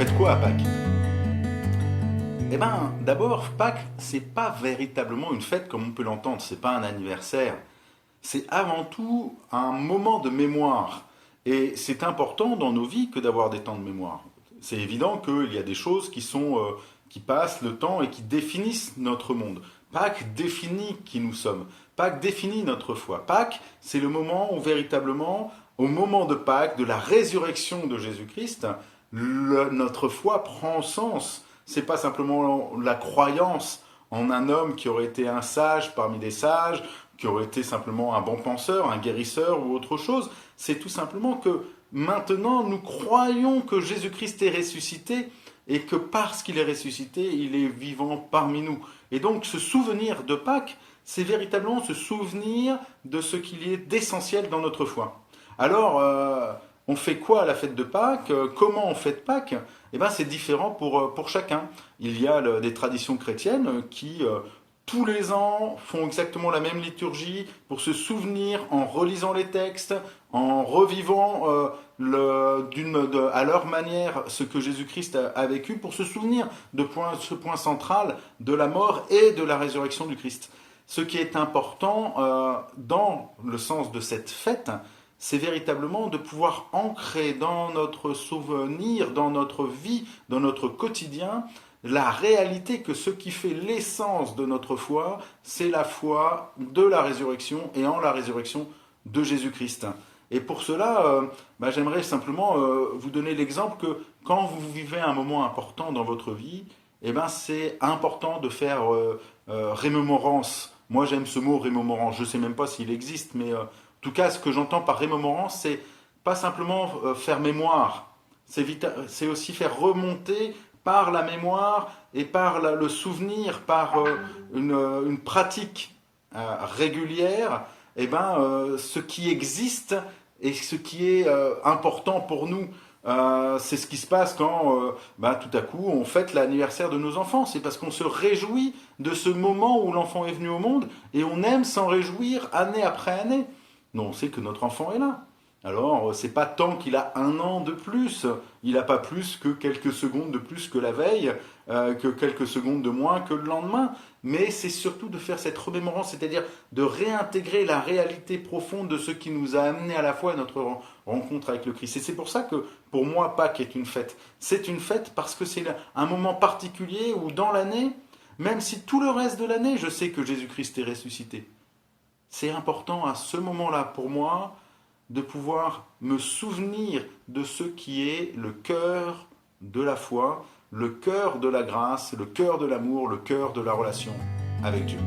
faites quoi à Pâques? Eh ben, d'abord, Pâques, c'est pas véritablement une fête comme on peut l'entendre, c'est pas un anniversaire. C'est avant tout un moment de mémoire. Et c'est important dans nos vies que d'avoir des temps de mémoire. C'est évident qu'il y a des choses qui passent le temps et qui définissent notre monde. Pâques définit qui nous sommes. Pâques définit notre foi. Pâques, c'est le moment où véritablement, au moment de Pâques, de la résurrection de Jésus-Christ, notre foi prend sens. C'est pas simplement la croyance en un homme qui aurait été un sage parmi les sages, qui aurait été simplement un bon penseur, un guérisseur ou autre chose. C'est tout simplement que maintenant nous croyons que Jésus-Christ est ressuscité et que parce qu'il est ressuscité, il est vivant parmi nous. Et donc ce souvenir de Pâques, c'est véritablement se souvenir de ce qu'il y a d'essentiel dans notre foi. Alors, on fait quoi à la fête de Pâques? Comment on fête Pâques? Eh bien, c'est différent pour chacun. Il y a des traditions chrétiennes qui, tous les ans, font exactement la même liturgie pour se souvenir en relisant les textes, en revivant à leur manière ce que Jésus-Christ a vécu, pour se souvenir de ce point central de la mort et de la résurrection du Christ. Ce qui est important dans le sens de cette fête, c'est véritablement de pouvoir ancrer dans notre souvenir, dans notre vie, dans notre quotidien, la réalité que ce qui fait l'essence de notre foi, c'est la foi de la résurrection et en la résurrection de Jésus-Christ. Et pour cela, j'aimerais simplement vous donner l'exemple que quand vous vivez un moment important dans votre vie, eh ben, c'est important de faire rémomorance. Moi, j'aime ce mot rémomorance. Je ne sais même pas s'il existe, mais en tout cas, ce que j'entends par rémomorance, c'est pas simplement faire mémoire. C'est aussi faire remonter par la mémoire et par le souvenir, par une pratique régulière, ce qui existe et ce qui est important pour nous. C'est ce qui se passe quand tout à coup on fête l'anniversaire de nos enfants. C'est parce qu'on se réjouit de ce moment où l'enfant est venu au monde et on aime s'en réjouir année après année. Non, on sait que notre enfant est là. Alors, c'est pas tant qu'il a un an de plus, il n'a pas plus que quelques secondes de plus que la veille, que quelques secondes de moins que le lendemain, mais c'est surtout de faire cette remémorance, c'est-à-dire de réintégrer la réalité profonde de ce qui nous a amené à la fois à notre rencontre avec le Christ. Et c'est pour ça que, pour moi, Pâques est une fête. C'est une fête parce que c'est un moment particulier où, dans l'année, même si tout le reste de l'année, je sais que Jésus-Christ est ressuscité, c'est important à ce moment-là, pour moi, de pouvoir me souvenir de ce qui est le cœur de la foi, le cœur de la grâce, le cœur de l'amour, le cœur de la relation avec Dieu.